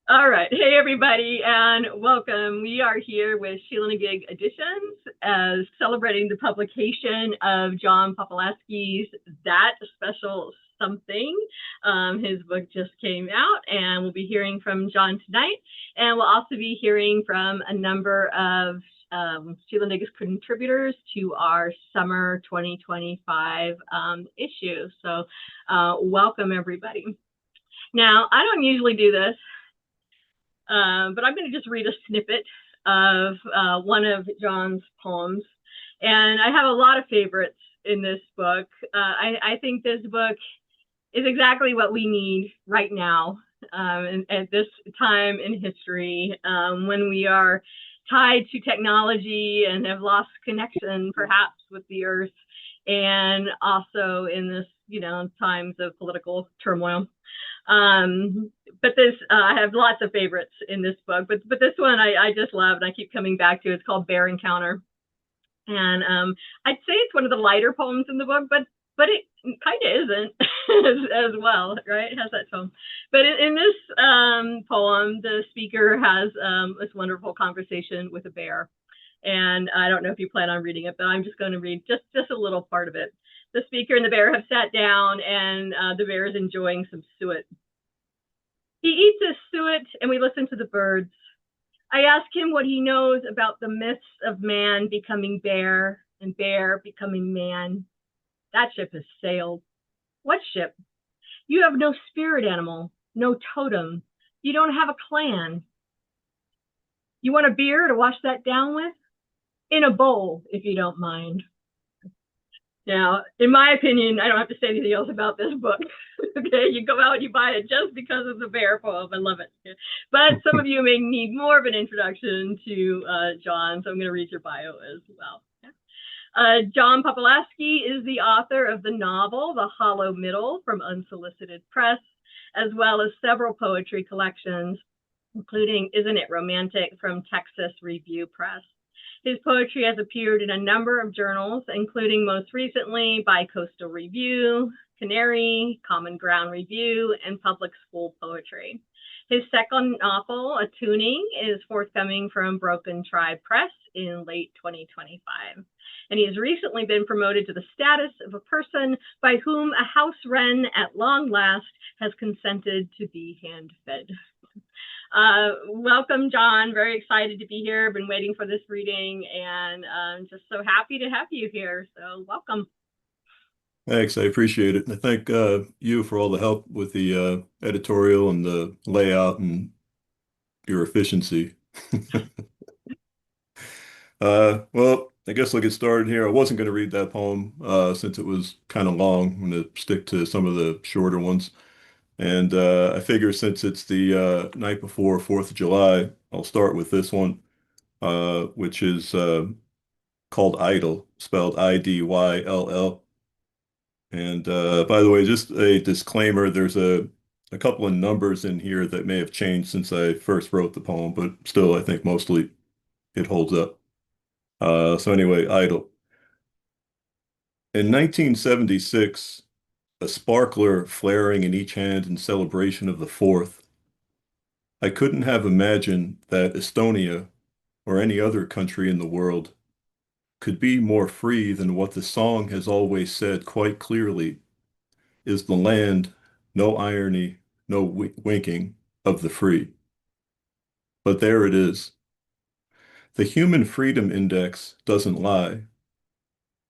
All right. Hey, everybody, and welcome. We are here with Sheila-Na-Gig Editions as celebrating the publication of John Popielaski's That Special Something. His book just came out, and we'll be hearing from John tonight. And we'll also be hearing from a number of Sheila-Na-Gig's contributors to our summer 2025 issue. So, welcome, everybody. Now, I don't usually do this, but I'm going to just read a snippet of one of John's poems. And I have a lot of favorites in this book. I think this book is exactly what we need right now, at this time in history, when we are tied to technology and have lost connection perhaps with the earth, and also in this, times of political turmoil. But this, I have lots of favorites in this book, but this one I just love, and I keep coming back to. It's called Bear Encounter. And I'd say it's one of the lighter poems in the book, but it kind of isn't as well, right? It has that tone. But in this poem, the speaker has this wonderful conversation with a bear. And I don't know if you plan on reading it, but I'm just going to read just a little part of it. The speaker and the bear have sat down, and the bear is enjoying some suet. He eats his suet, and we listen to the birds. I ask him what he knows about the myths of man becoming bear and bear becoming man. That ship has sailed. What ship? You have no spirit animal, no totem. You don't have a clan. You want a beer to wash that down with? In a bowl, if you don't mind. Now, in my opinion, I don't have to say anything else about this book. Okay, you go out and you buy it just because of the bear poem. I love it. But some of you may need more of an introduction to John, so I'm going to read your bio as well. John Popielaski is the author of the novel The Hollow Middle from Unsolicited Press, as well as several poetry collections, including Isn't It Romantic from Texas Review Press. His poetry has appeared in a number of journals, including most recently Bi-Coastal Review, Canary, Common Ground Review, and Public School Poetry. His second novel, A Tuning, is forthcoming from Broken Tribe Press in late 2025. And he has recently been promoted to the status of a person by whom a house wren at long last has consented to be hand-fed. Welcome, John. Very excited to be here. Been waiting for this reading, and I'm just so happy to have you here. So welcome. Thanks, I appreciate it. And I thank you for all the help with the editorial and the layout and your efficiency. Well, I guess I'll get started here. I wasn't going to read that poem since it was kind of long. I'm going to stick to some of the shorter ones. And I figure since it's the night before 4th of July, I'll start with this one, which is called Idle, spelled Idyll. And by the way, just a disclaimer, there's a couple of numbers in here that may have changed since I first wrote the poem, but still, I think mostly it holds up. So anyway, Idle. In 1976, a sparkler flaring in each hand in celebration of the 4th, I couldn't have imagined that Estonia or any other country in the world could be more free than what the song has always said quite clearly is the land, no irony, no winking, of the free. But there it is. The Human Freedom Index doesn't lie.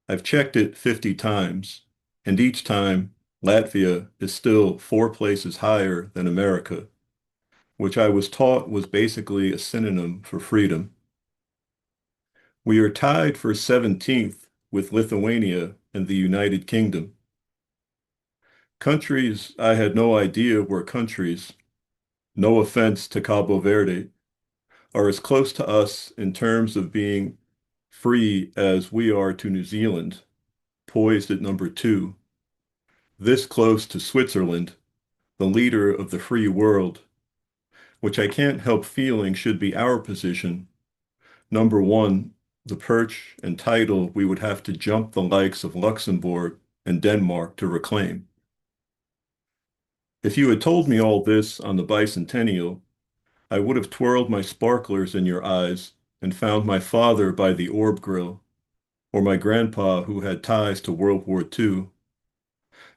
I've checked it 50 times, and each time Latvia is still 4 places higher than America, which I was taught was basically a synonym for freedom. We are tied for 17th with Lithuania and the United Kingdom. Countries I had no idea were countries, no offense to Cabo Verde, are as close to us in terms of being free as we are to New Zealand, poised at number 2, this close to Switzerland, the leader of the free world, which I can't help feeling should be our position. Number 1, the perch and title we would have to jump the likes of Luxembourg and Denmark to reclaim. If you had told me all this on the bicentennial, I would have twirled my sparklers in your eyes and found my father by the orb grill, or my grandpa who had ties to World War II,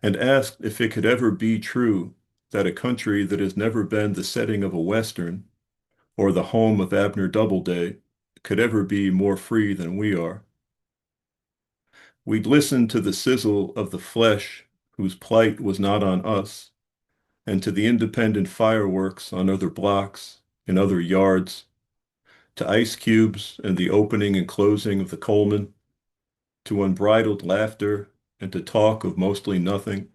and asked if it could ever be true that a country that has never been the setting of a Western or the home of Abner Doubleday could ever be more free than we are. We'd listen to the sizzle of the flesh whose plight was not on us, and to the independent fireworks on other blocks, in other yards, to ice cubes and the opening and closing of the Coleman, to unbridled laughter and to talk of mostly nothing,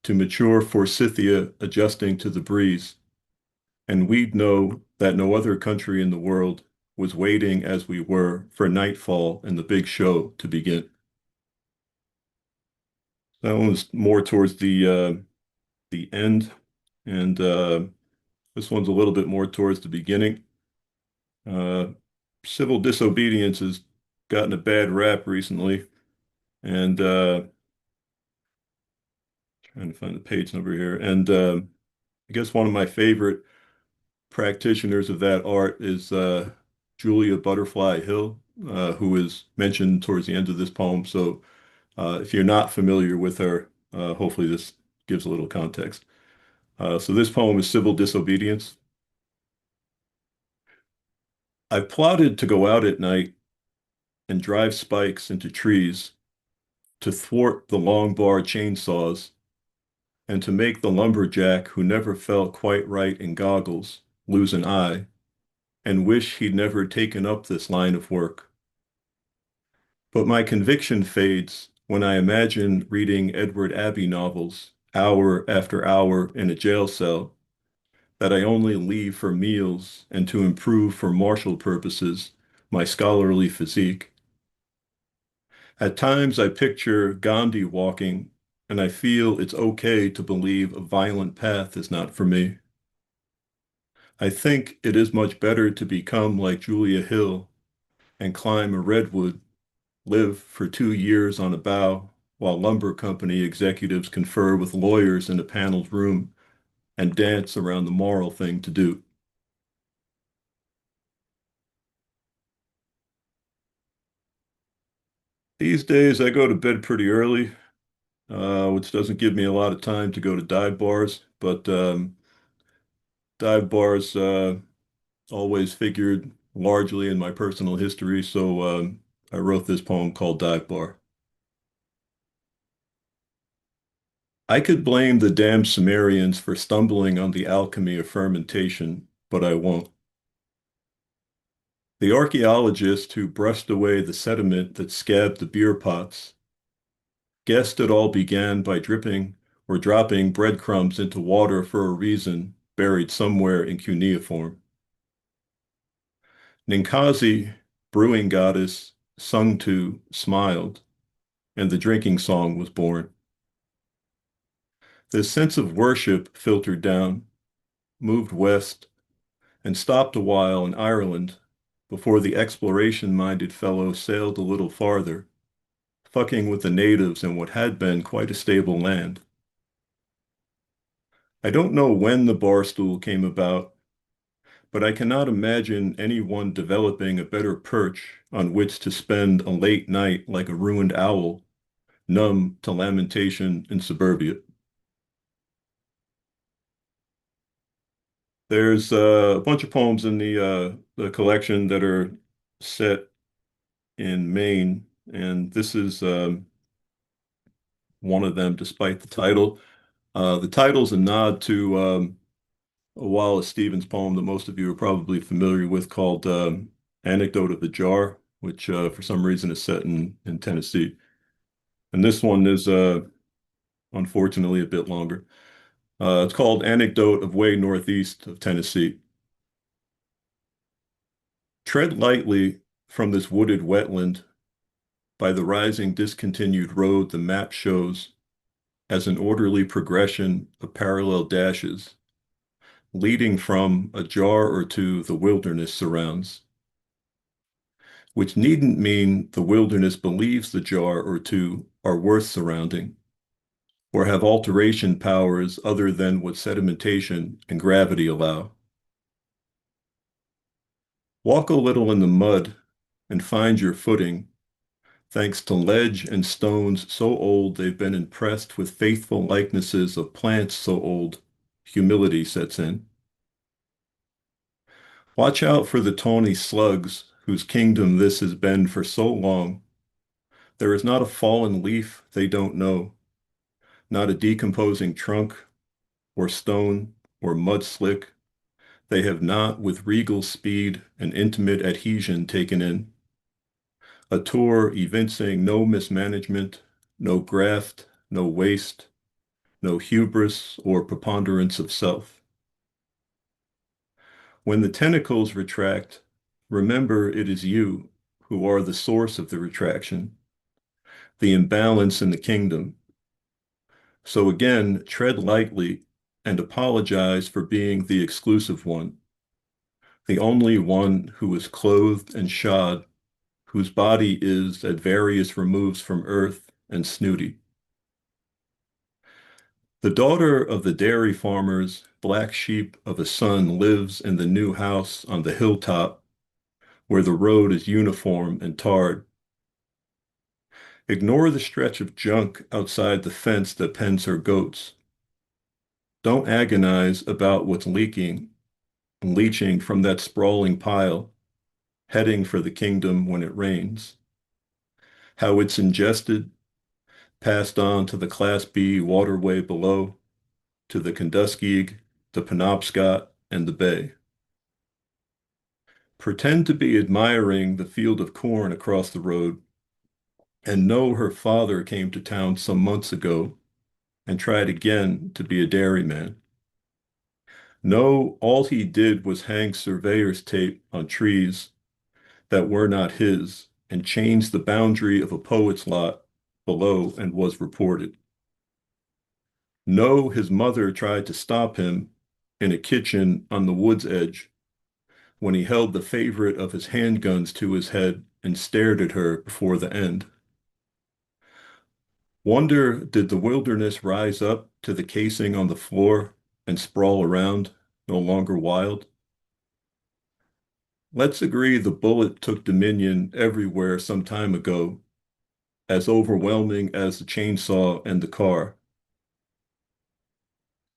to mature forsythia adjusting to the breeze. And we'd know that no other country in the world was waiting as we were for nightfall and the big show to begin. That one was more towards the end, and this one's a little bit more towards the beginning. Uh, Civil disobedience has gotten a bad rap recently, and trying to find the page number here. And I guess one of my favorite practitioners of that art is Julia Butterfly Hill, who is mentioned towards the end of this poem. So if you're not familiar with her, hopefully this gives a little context. So this poem is Civil Disobedience. I've plotted to go out at night and drive spikes into trees to thwart the long bar chainsaws and to make the lumberjack who never felt quite right in goggles lose an eye and wish he'd never taken up this line of work. But my conviction fades when I imagine reading Edward Abbey novels hour after hour in a jail cell that I only leave for meals and to improve for martial purposes my scholarly physique. At times I picture Gandhi walking, and I feel it's okay to believe a violent path is not for me. I think it is much better to become like Julia Hill and climb a redwood, live for 2 years on a bough while lumber company executives confer with lawyers in a paneled room and dance around the moral thing to do. These days, I go to bed pretty early, which doesn't give me a lot of time to go to dive bars, but dive bars always figured largely in my personal history, so I wrote this poem called Dive Bar. I could blame the damned Sumerians for stumbling on the alchemy of fermentation, but I won't. The archaeologist who brushed away the sediment that scabbed the beer pots guessed it all began by dripping or dropping breadcrumbs into water for a reason buried somewhere in cuneiform. Ninkasi, brewing goddess, sung to, smiled, and the drinking song was born. This sense of worship filtered down, moved west, and stopped a while in Ireland before the exploration-minded fellow sailed a little farther, fucking with the natives in what had been quite a stable land. I don't know when the bar stool came about, but I cannot imagine anyone developing a better perch on which to spend a late night like a ruined owl, numb to lamentation in suburbia. There's a bunch of poems in the collection that are set in Maine, and this is one of them, despite the title. The title's a nod to a Wallace Stevens poem that most of you are probably familiar with called Anecdote of the Jar, which for some reason is set in Tennessee. And this one is unfortunately a bit longer. It's called Anecdote of Way Northeast of Tennessee. Tread lightly from this wooded wetland by the rising discontinued road the map shows as an orderly progression of parallel dashes, leading from a jar or two the wilderness surrounds, which needn't mean the wilderness believes the jar or two are worth surrounding or have alteration powers other than what sedimentation and gravity allow. Walk a little in the mud and find your footing, thanks to ledge and stones so old they've been impressed with faithful likenesses of plants so old, humility sets in. Watch out for the tawny slugs whose kingdom this has been for so long. There is not a fallen leaf they don't know, not a decomposing trunk or stone or mud slick they have not with regal speed and intimate adhesion taken in. A tour evincing no mismanagement, no graft, no waste, no hubris or preponderance of self. When the tentacles retract, remember it is you who are the source of the retraction, the imbalance in the kingdom. So again, tread lightly and apologize for being the exclusive one, the only one who is clothed and shod, whose body is at various removes from earth and snooty. The daughter of the dairy farmer's black sheep of a son lives in the new house on the hilltop where the road is uniform and tarred. Ignore the stretch of junk outside the fence that pens her goats. Don't agonize about what's leaking and leaching from that sprawling pile, heading for the kingdom when it rains. How it's ingested, passed on to the Class B waterway below, to the Connecticut, the Penobscot, and the Bay. Pretend to be admiring the field of corn across the road and know her father came to town some months ago and tried again to be a dairyman. Know all he did was hang surveyor's tape on trees that were not his and change the boundary of a poet's lot below and was reported. Know his mother tried to stop him in a kitchen on the wood's edge when he held the favorite of his handguns to his head and stared at her before the end. Wonder, did the wilderness rise up to the casing on the floor and sprawl around, no longer wild? Let's agree the bullet took dominion everywhere some time ago, as overwhelming as the chainsaw and the car.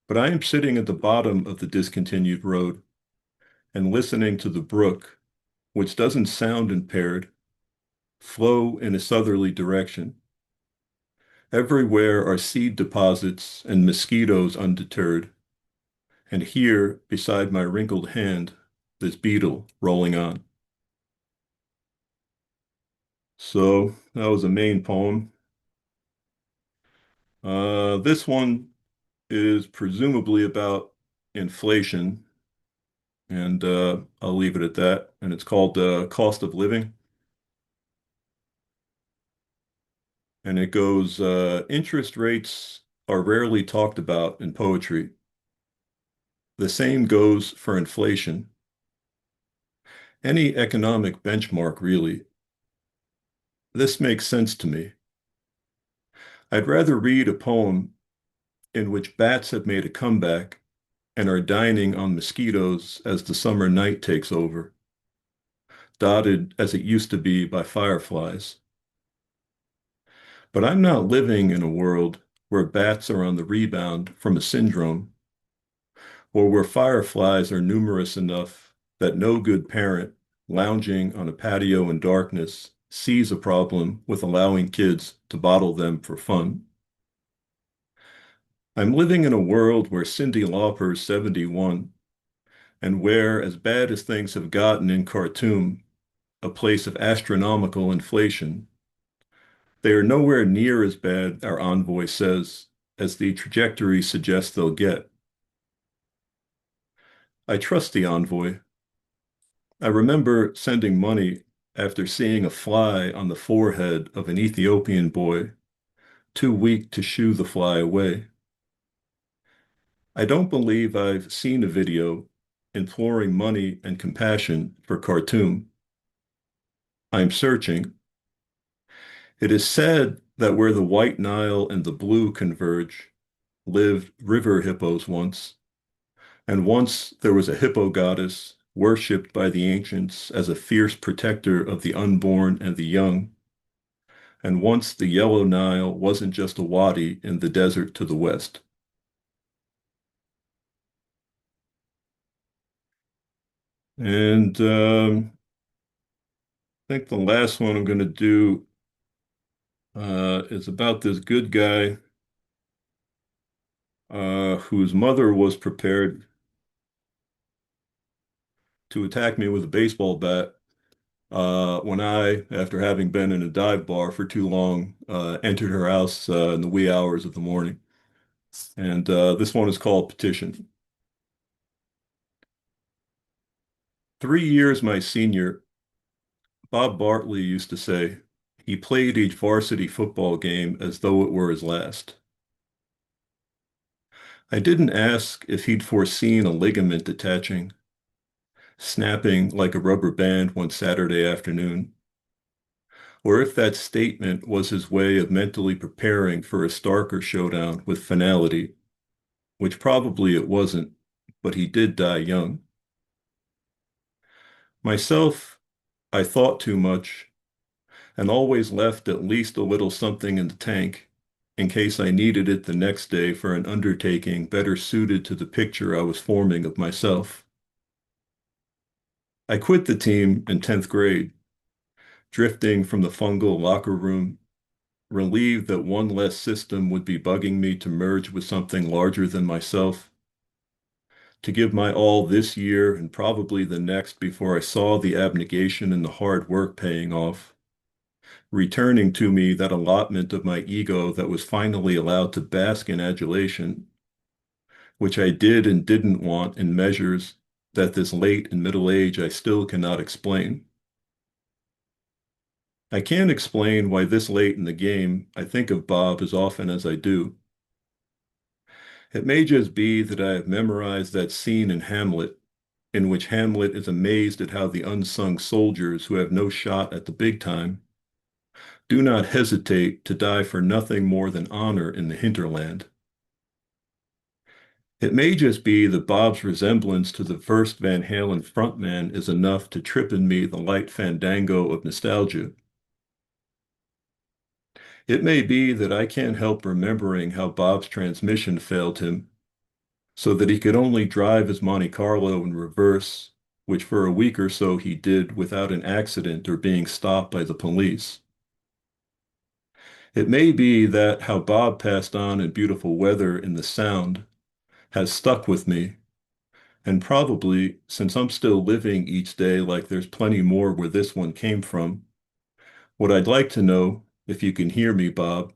But I am sitting at the bottom of the discontinued road and listening to the brook, which doesn't sound impaired, flow in a southerly direction. Everywhere are seed deposits and mosquitoes undeterred. And here, beside my wrinkled hand, this beetle rolling on. So that was a main poem. This one is presumably about inflation, and I'll leave it at that. And it's called Cost of Living. And it goes, interest rates are rarely talked about in poetry. The same goes for inflation. Any economic benchmark, really. This makes sense to me. I'd rather read a poem in which bats have made a comeback and are dining on mosquitoes as the summer night takes over, dotted as it used to be by fireflies. But I'm not living in a world where bats are on the rebound from a syndrome, or where fireflies are numerous enough that no good parent lounging on a patio in darkness sees a problem with allowing kids to bottle them for fun. I'm living in a world where Cyndi Lauper's 71, and where, as bad as things have gotten in Khartoum, a place of astronomical inflation, they are nowhere near as bad, our envoy says, as the trajectory suggests they'll get. I trust the envoy. I remember sending money after seeing a fly on the forehead of an Ethiopian boy, too weak to shoo the fly away. I don't believe I've seen a video imploring money and compassion for Khartoum. I'm searching. It is said that where the White Nile and the Blue converge lived river hippos once, and once there was a hippo goddess worshipped by the ancients as a fierce protector of the unborn and the young. And once the Yellow Nile wasn't just a wadi in the desert to the west. And I think the last one I'm going to do is about this good guy whose mother was prepared to attack me with a baseball bat when I, after having been in a dive bar for too long, entered her house in the wee hours of the morning. And this one is called Petition. 3 years my senior, Bob Bartley used to say, he played each varsity football game as though it were his last. I didn't ask if he'd foreseen a ligament detaching, snapping like a rubber band one Saturday afternoon, or if that statement was his way of mentally preparing for a starker showdown with finality, which probably it wasn't, but he did die young. Myself, I thought too much and always left at least a little something in the tank in case I needed it the next day for an undertaking better suited to the picture I was forming of myself. I quit the team in 10th grade, drifting from the fungal locker room, relieved that one less system would be bugging me to merge with something larger than myself, to give my all this year and probably the next before I saw the abnegation and the hard work paying off, returning to me that allotment of my ego that was finally allowed to bask in adulation, which I did and didn't want in measures that this late in middle age I still cannot explain. I can't explain why this late in the game I think of Bob as often as I do. It may just be that I have memorized that scene in Hamlet, in which Hamlet is amazed at how the unsung soldiers who have no shot at the big time do not hesitate to die for nothing more than honor in the hinterland. It may just be that Bob's resemblance to the first Van Halen frontman is enough to trip in me the light fandango of nostalgia. It may be that I can't help remembering how Bob's transmission failed him, so that he could only drive his Monte Carlo in reverse, which for a week or so he did without an accident or being stopped by the police. It may be that how Bob passed on in beautiful weather in the Sound has stuck with me, and probably, since I'm still living each day like there's plenty more where this one came from, what I'd like to know, if you can hear me, Bob,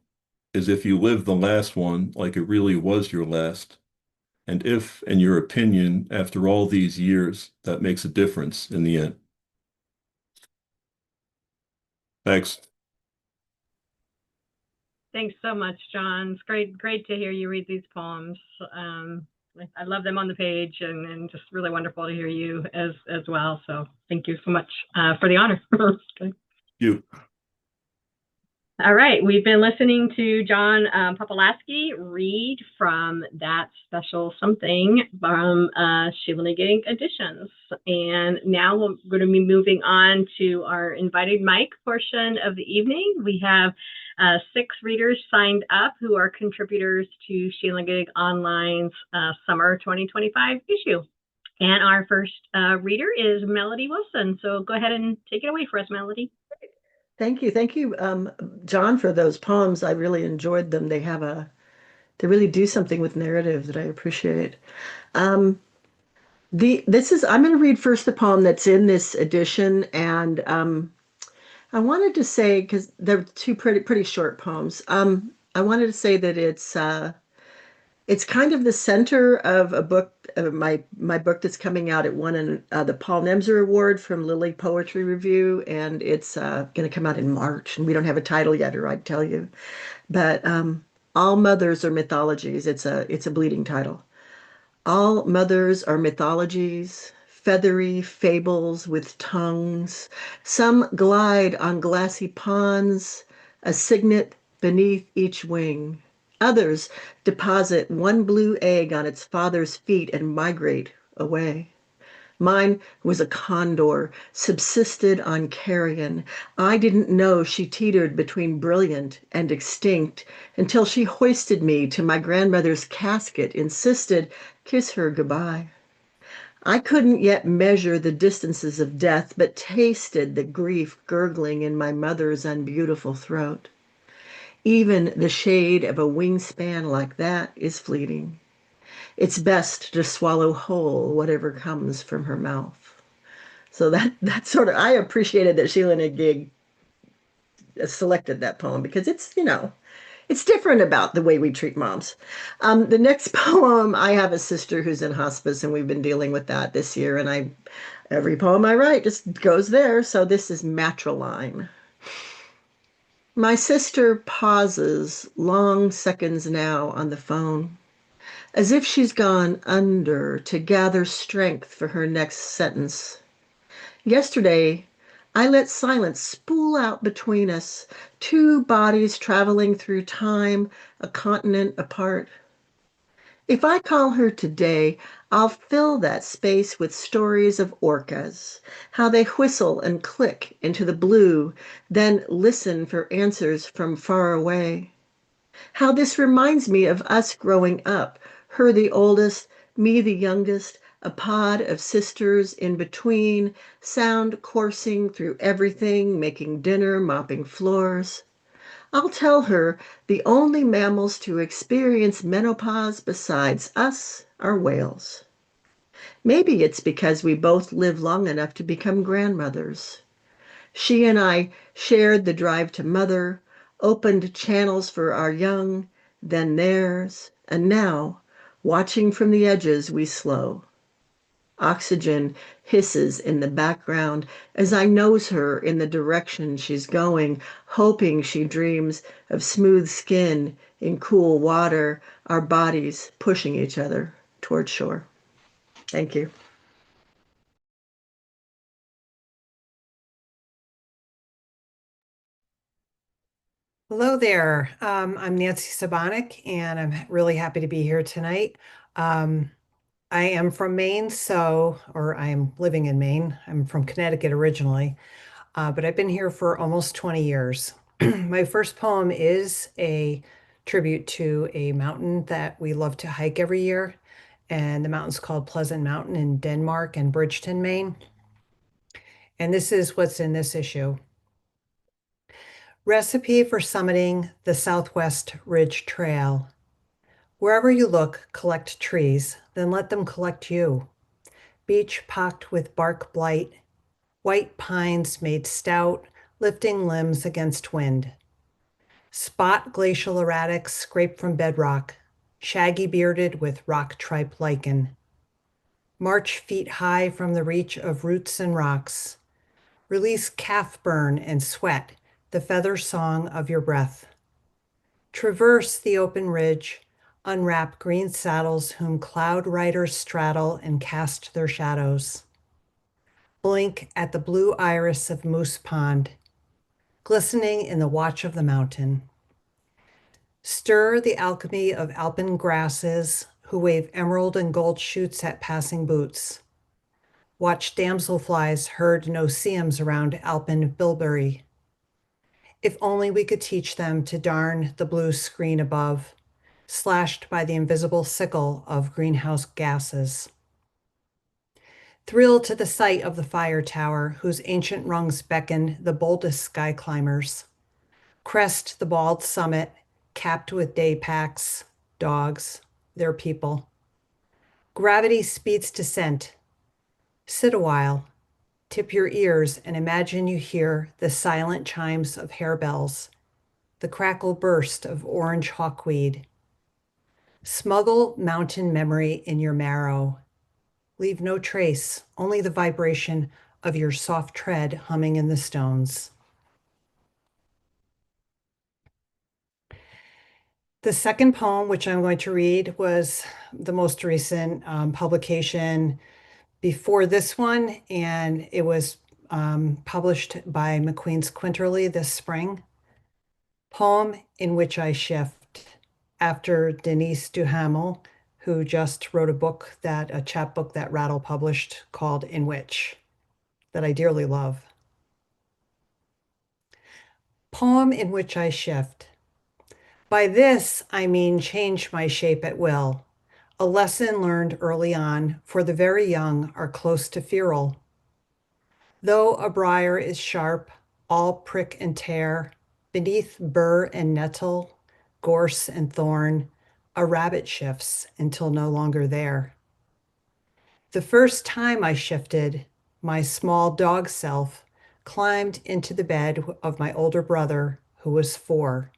is if you lived the last one like it really was your last, and if, in your opinion, after all these years, that makes a difference in the end. Thanks. Thanks so much, John. It's great to hear you read these poems. I love them on the page, and just really wonderful to hear you as well. So thank you so much for the honor. You. All right, we've been listening to John Popielaski read from That Special Something from Sheila-Na-Gig Editions. And now we're going to be moving on to our invited mic portion of the evening. We have 6 readers signed up who are contributors to Sheila-Na-Gig Online's Summer 2025 issue. And our first reader is Melody Wilson. So go ahead and take it away for us, Melody. Thank you. Thank you, John, for those poems. I really enjoyed them. They really do something with narrative that I appreciate. I'm going to read first the poem that's in this edition, and I wanted to say, because they're two pretty short poems. I wanted to say that it's kind of the center of a book, my book that's coming out. It won the Paul Nemser Award from Lilly Poetry Review, and it's going to come out in March. And we don't have a title yet, or I'd tell you. But All Mothers Are Mythologies. It's a bleeding title. All mothers are mythologies, feathery fables with tongues. Some glide on glassy ponds, a cygnet beneath each wing. Others deposit one blue egg on its father's feet and migrate away. Mine was a condor, subsisted on carrion. I didn't know she teetered between brilliant and extinct until she hoisted me to my grandmother's casket, insisted, kiss her goodbye. I couldn't yet measure the distances of death, but tasted the grief gurgling in my mother's unbeautiful throat. Even the shade of a wingspan like that is fleeting. It's best to swallow whole whatever comes from her mouth. So that sort of, I appreciated that Sheila-Na-Gig selected that poem because it's different about the way we treat moms. The next poem, I have a sister who's in hospice, and we've been dealing with that this year. And every poem I write just goes there. So this is Matriline. My sister pauses long seconds now on the phone, as if she's gone under to gather strength for her next sentence. Yesterday, I let silence spool out between us, two bodies traveling through time, a continent apart. If I call her today, I'll fill that space with stories of orcas, how they whistle and click into the blue, then listen for answers from far away. How this reminds me of us growing up, her the oldest, me the youngest, a pod of sisters in between, sound coursing through everything, making dinner, mopping floors. I'll tell her the only mammals to experience menopause besides us are whales. Maybe it's because we both live long enough to become grandmothers. She and I shared the drive to mother, opened channels for our young, then theirs, and now, watching from the edges, we slow. Oxygen hisses in the background as I nose her in the direction she's going, hoping she dreams of smooth skin in cool water, our bodies pushing each other toward shore. Thank you. Hello there. I'm Nancy Sabonik, and I'm really happy to be here tonight. Um, I am from Maine, or I am living in Maine. I'm from Connecticut originally, but I've been here for almost 20 years. My first poem is a tribute to a mountain that we love to hike every year, and the mountain's called Pleasant Mountain in Denmark and Bridgeton, Maine. And this is what's in this issue. Recipe for summiting the Southwest Ridge Trail. Wherever you look, collect trees, then let them collect you. Beech pocked with bark blight, white pines made stout, lifting limbs against wind. Spot glacial erratics scraped from bedrock, shaggy bearded with rock tripe lichen. March feet high from the reach of roots and rocks. Release calf burn and sweat, the feather song of your breath. Traverse the open ridge, unwrap green saddles whom cloud riders straddle and cast their shadows. Blink at the blue iris of Moose Pond, glistening in the watch of the mountain. Stir the alchemy of alpine grasses who wave emerald and gold shoots at passing boots. Watch damselflies herd no-see-ums around alpine bilberry. If only we could teach them to darn the blue screen above, slashed by the invisible sickle of greenhouse gases. Thrill to the sight of the fire tower, whose ancient rungs beckon the boldest sky climbers. Crest the bald summit, capped with day packs, dogs, their people. Gravity speeds descent. Sit a while, tip your ears, and imagine you hear the silent chimes of harebells, the crackle burst of orange hawkweed. Smuggle mountain memory in your marrow. Leave no trace, only the vibration of your soft tread humming in the stones. The second poem, which I'm going to read, was the most recent publication before this one, and it was published by McQueen's Quinterly this spring. Poem in which I shift, after Denise Duhamel, who just wrote a chapbook that Rattle published called In Which, that I dearly love. Poem in which I shift. By this, I mean change my shape at will, a lesson learned early on, for the very young are close to feral. Though a briar is sharp, all prick and tear, beneath burr and nettle, gorse and thorn, a rabbit shifts until no longer there. The first time I shifted, my small dog self climbed into the bed of my older brother, who was 4.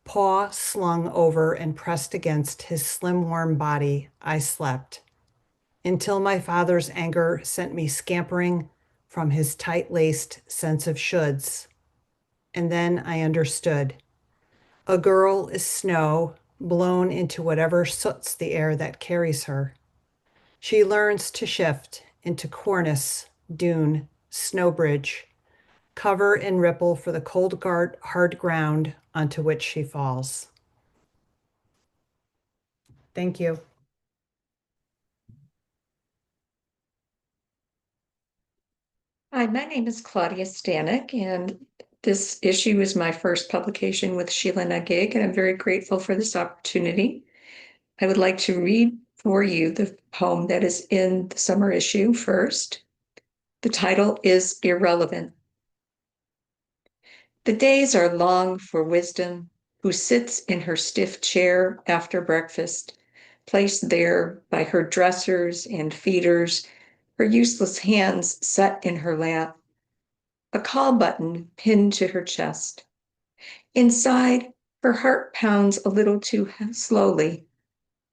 Paw slung over and pressed against his slim, warm body, I slept, until my father's anger sent me scampering from his tight-laced sense of shoulds. And then I understood. A girl is snow, blown into whatever soots the air that carries her. She learns to shift into cornice, dune, snow bridge, cover and ripple for the cold, hard ground onto which she falls. Thank you. Hi, my name is Claudia Stanek, and this issue is my first publication with Sheila-Na-Gig, and I'm very grateful for this opportunity. I would like to read for you the poem that is in the summer issue first. The title is Irrelevant. The days are long for wisdom, who sits in her stiff chair after breakfast, placed there by her dressers and feeders, her useless hands set in her lap, a call button pinned to her chest. Inside, her heart pounds a little too slowly,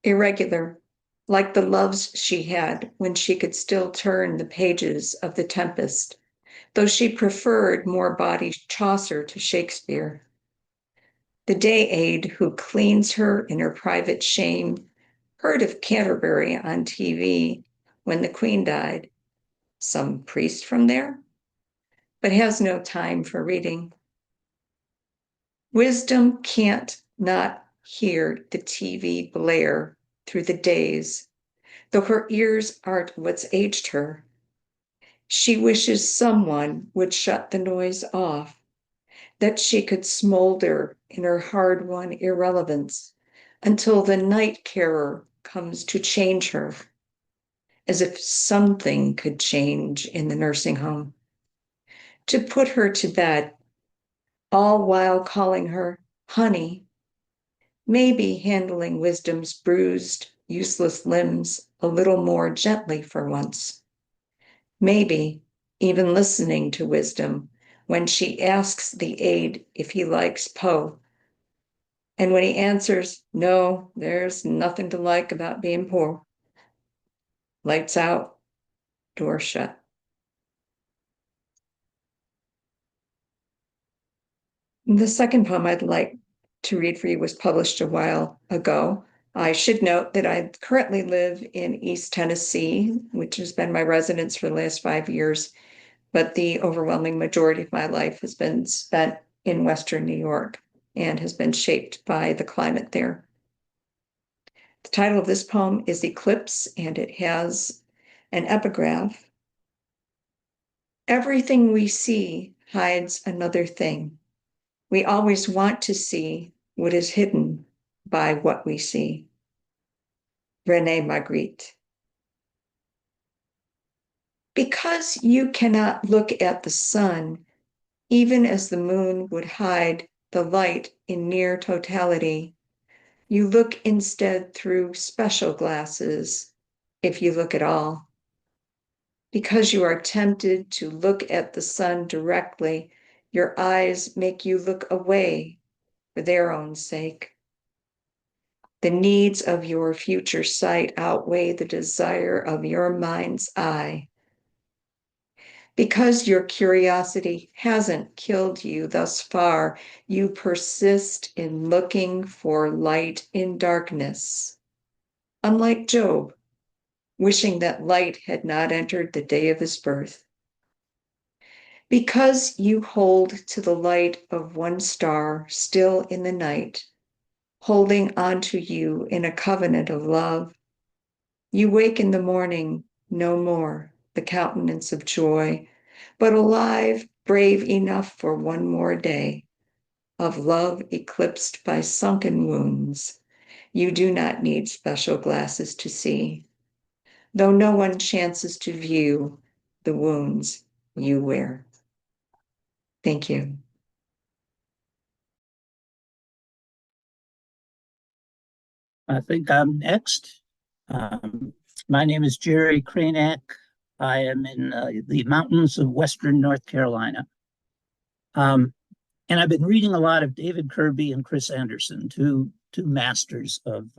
irregular, like the loves she had when she could still turn the pages of The Tempest, though she preferred more body Chaucer to Shakespeare. The day aide who cleans her in her private shame heard of Canterbury on TV when the Queen died. Some priest from there? But has no time for reading. Wisdom can't not hear the TV blare through the days, though her ears aren't what's aged her. She wishes someone would shut the noise off, that she could smolder in her hard-won irrelevance until the night carer comes to change her, as if something could change in the nursing home. To put her to bed, all while calling her honey, maybe handling wisdom's bruised, useless limbs a little more gently for once. Maybe even listening to wisdom when she asks the aide if he likes Poe. And when he answers, no, there's nothing to like about being poor. Lights out, door shut. The second poem I'd like to read for you was published a while ago. I should note that I currently live in East Tennessee, which has been my residence for the last 5 years, but the overwhelming majority of my life has been spent in Western New York and has been shaped by the climate there. The title of this poem is Eclipse, and it has an epigraph. Everything we see hides another thing. We always want to see what is hidden by what we see. René Magritte. Because you cannot look at the sun, even as the moon would hide the light in near totality, you look instead through special glasses, if you look at all. Because you are tempted to look at the sun directly, your eyes make you look away for their own sake. The needs of your future sight outweigh the desire of your mind's eye. Because your curiosity hasn't killed you thus far, you persist in looking for light in darkness. Unlike Job, wishing that light had not entered the day of his birth. Because you hold to the light of one star still in the night, holding on to you in a covenant of love. You wake in the morning, no more the countenance of joy, but alive, brave enough for one more day of love eclipsed by sunken wounds. You do not need special glasses to see, though no one chances to view the wounds you wear. Thank you. I think I'm next. My name is Jerry Kranak. I am in the mountains of Western North Carolina. And I've been reading a lot of David Kirby and Chris Anderson, two masters of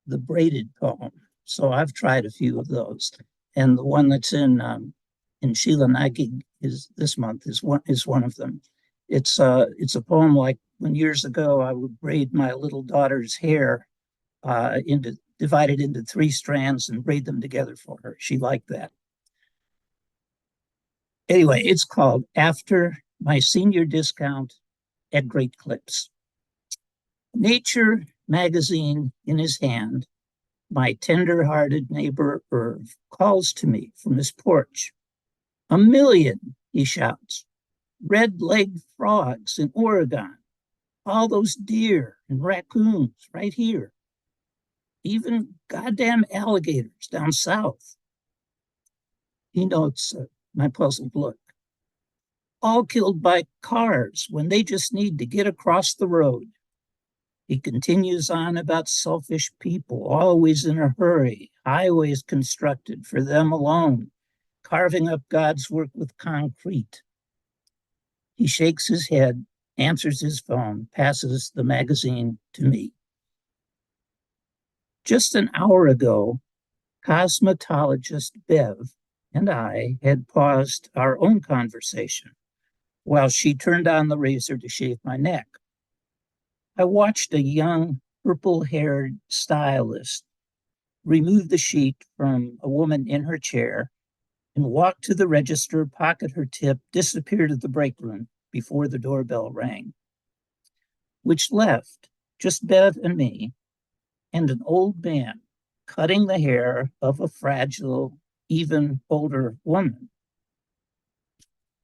the braided poem. So I've tried a few of those. And the one that's in Sheila-Na-Gig this month is one of them. It's a poem like when years ago I would braid my little daughter's hair divided into 3 strands and braid them together for her. She liked that. Anyway, it's called After My Senior Discount at Great Clips. Nature magazine in his hand, my tender-hearted neighbor Irv calls to me from his porch. 1 million, he shouts. Red-legged frogs in Oregon. All those deer and raccoons right here. Even goddamn alligators down south. He notes my puzzled look. All killed by cars when they just need to get across the road. He continues on about selfish people, always in a hurry, highways constructed for them alone, carving up God's work with concrete. He shakes his head, answers his phone, passes the magazine to me. Just an hour ago, cosmetologist Bev and I had paused our own conversation while she turned on the razor to shave my neck. I watched a young, purple-haired stylist remove the sheet from a woman in her chair and walk to the register, pocket her tip, disappear to the break room before the doorbell rang, which left just Bev and me and an old man cutting the hair of a fragile, even older woman.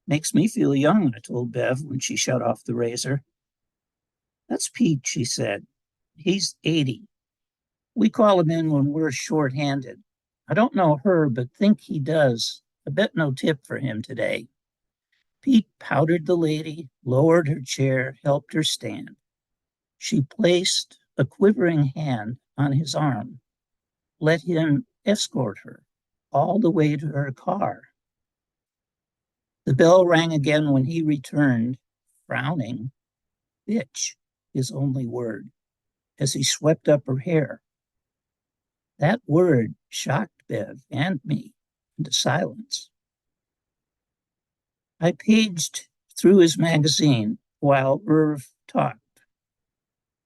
Makes me feel young, I told Bev when she shut off the razor. That's Pete, she said. He's 80. We call him in when we're short-handed. I don't know her, but think he does. I bet no tip for him today. Pete powdered the lady, lowered her chair, helped her stand. She placed a quivering hand on his arm, let him escort her all the way to her car. The bell rang again when he returned, frowning. Bitch, his only word, as he swept up her hair. That word shocked Bev and me into silence. I paged through his magazine while Irv talked.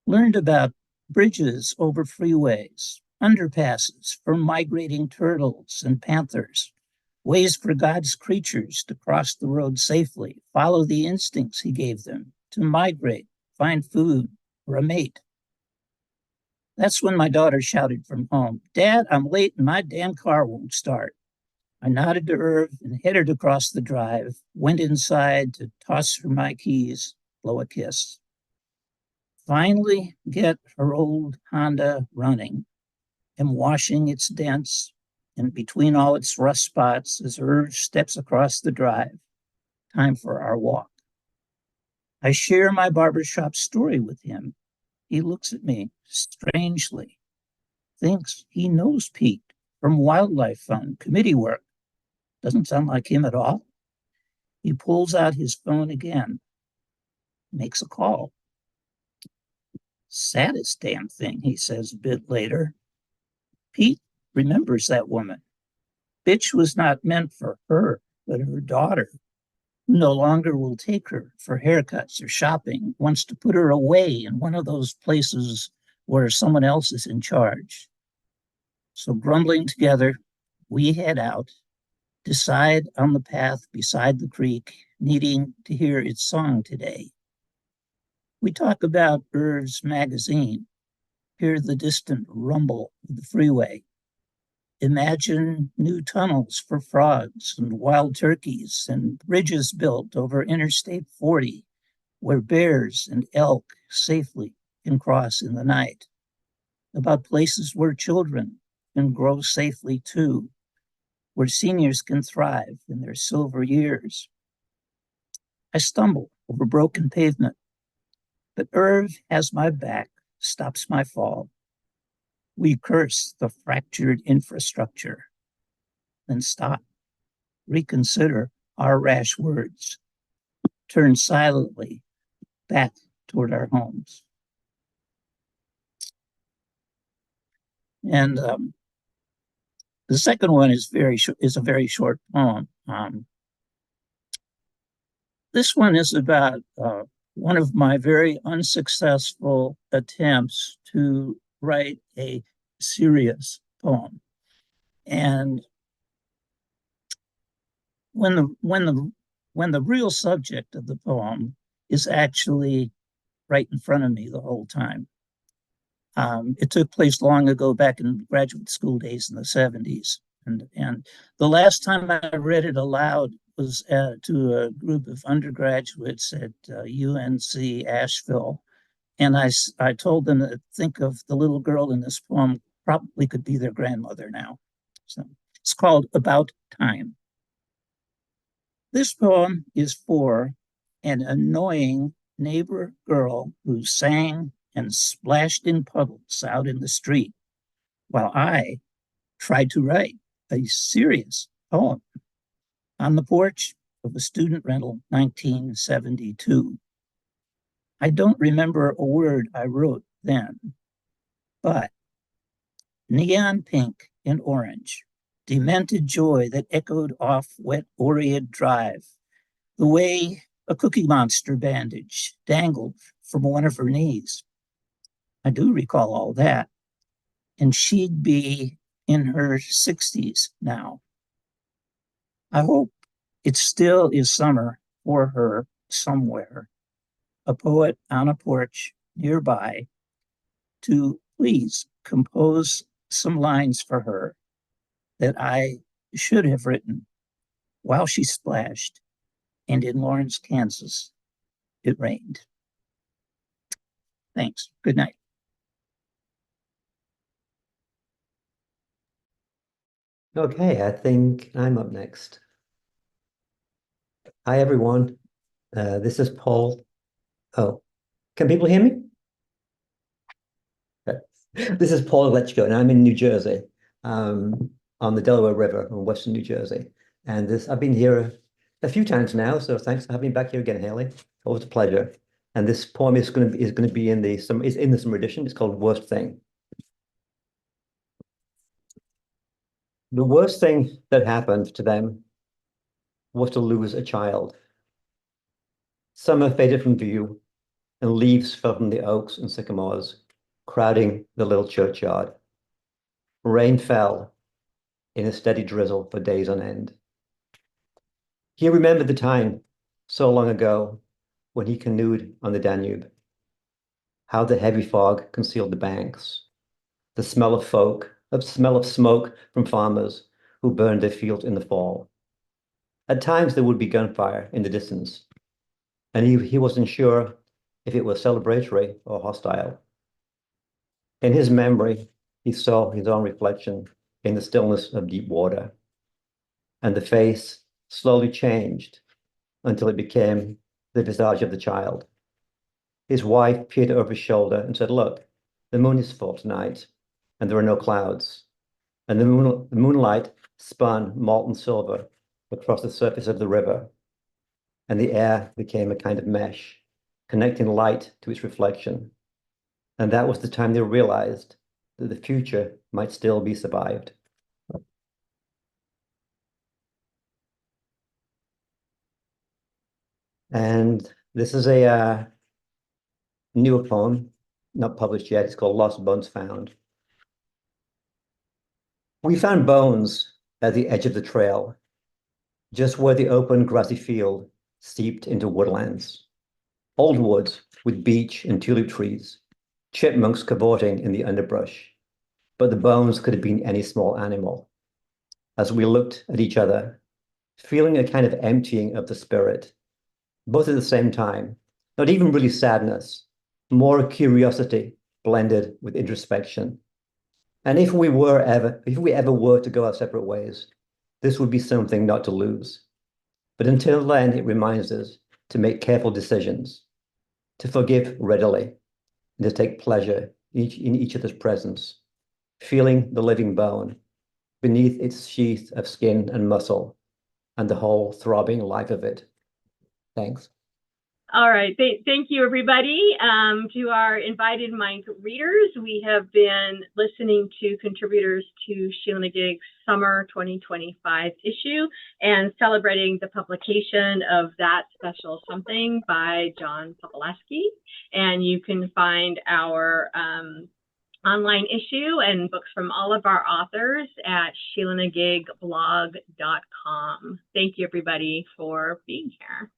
Learned about bridges over freeways, underpasses for migrating turtles and panthers, ways for God's creatures to cross the road safely, follow the instincts he gave them to migrate, find food or a mate. That's when my daughter shouted from home, Dad, I'm late and my damn car won't start. I nodded to Irv and headed across the drive, went inside to toss her my keys, blow a kiss. Finally get her old Honda running and washing its dents and between all its rust spots as Irv steps across the drive. Time for our walk. I share my barbershop story with him. He looks at me strangely, thinks he knows Pete from Wildlife Fund committee work. Doesn't sound like him at all. He pulls out his phone again, makes a call. Saddest damn thing, he says a bit later. Pete remembers that woman. Bitch was not meant for her, but her daughter, who no longer will take her for haircuts or shopping, wants to put her away in one of those places where someone else is in charge. So grumbling together, we head out, decide on the path beside the creek, needing to hear its song today. We talk about Irv's magazine, hear the distant rumble of the freeway. Imagine new tunnels for frogs and wild turkeys and bridges built over Interstate 40 where bears and elk safely can cross in the night. About places where children can grow safely too, where seniors can thrive in their silver years. I stumble over broken pavement, but Irv has my back, stops my fall. We curse the fractured infrastructure, then stop, reconsider our rash words, turn silently back toward our homes. And the second one is a very short poem. This one is about one of my very unsuccessful attempts to write a serious poem. And when the real subject of the poem is actually right in front of me the whole time. It took place long ago, back in graduate school days in the 70s. And the last time I read it aloud was to a group of undergraduates at UNC Asheville. And I told them to think of the little girl in this poem probably could be their grandmother now. So it's called About Time. This poem is for an annoying neighbor girl who sang and splashed in puddles out in the street while I tried to write a serious poem on the porch of a student rental 1972. I don't remember a word I wrote then, but neon pink and orange, demented joy that echoed off wet Oread Drive, the way a Cookie Monster bandage dangled from one of her knees. I do recall all that. And she'd be in her 60s now. I hope it still is summer for her somewhere. A poet on a porch nearby to please compose some lines for her that I should have written while she splashed and in Lawrence, Kansas, it rained. Thanks. Good night. Okay, I think I'm up next. Hi, everyone. This is Paul. Oh, can people hear me? Okay. This is Paul Lechko, and I'm in New Jersey, on the Delaware River in Western New Jersey. And I've been here a few times now, so thanks for having me back here again, Haley. Always a pleasure. And this poem is going to be in the summer edition. It's called Worst Thing. The worst thing that happened to them was to lose a child. Summer faded from view, and leaves fell from the oaks and sycamores, crowding the little churchyard. Rain fell in a steady drizzle for days on end. He remembered the time so long ago when he canoed on the Danube, how the heavy fog concealed the banks, the smell of smoke from farmers who burned their fields in the fall. At times there would be gunfire in the distance, and he wasn't sure if it was celebratory or hostile. In his memory, he saw his own reflection in the stillness of deep water, and the face slowly changed until it became the visage of the child. His wife peered over his shoulder and said, "Look, the moon is full tonight, and there are no clouds." And the moonlight spun molten silver across the surface of the river, and the air became a kind of mesh, connecting light to its reflection. And that was the time they realized that the future might still be survived. And this is a newer poem, not published yet. It's called Lost Bones Found. We found bones at the edge of the trail, just where the open grassy field seeped into woodlands. Old woods with beech and tulip trees, chipmunks cavorting in the underbrush, but the bones could have been any small animal. As we looked at each other, feeling a kind of emptying of the spirit, both at the same time, not even really sadness, more curiosity blended with introspection. And if we ever were to go our separate ways, this would be something not to lose. But until then, it reminds us to make careful decisions, to forgive readily, and to take pleasure in each other's presence, feeling the living bone beneath its sheath of skin and muscle, and the whole throbbing life of it. Thanks. All right. Thank you, everybody. To our invited mic readers, we have been listening to contributors to Sheila-Na-Gig's Summer 2025 issue and celebrating the publication of That Special Something by John Popielaski. And you can find our online issue and books from all of our authors at Sheila-Na-Gig blog.com. Thank you, everybody, for being here.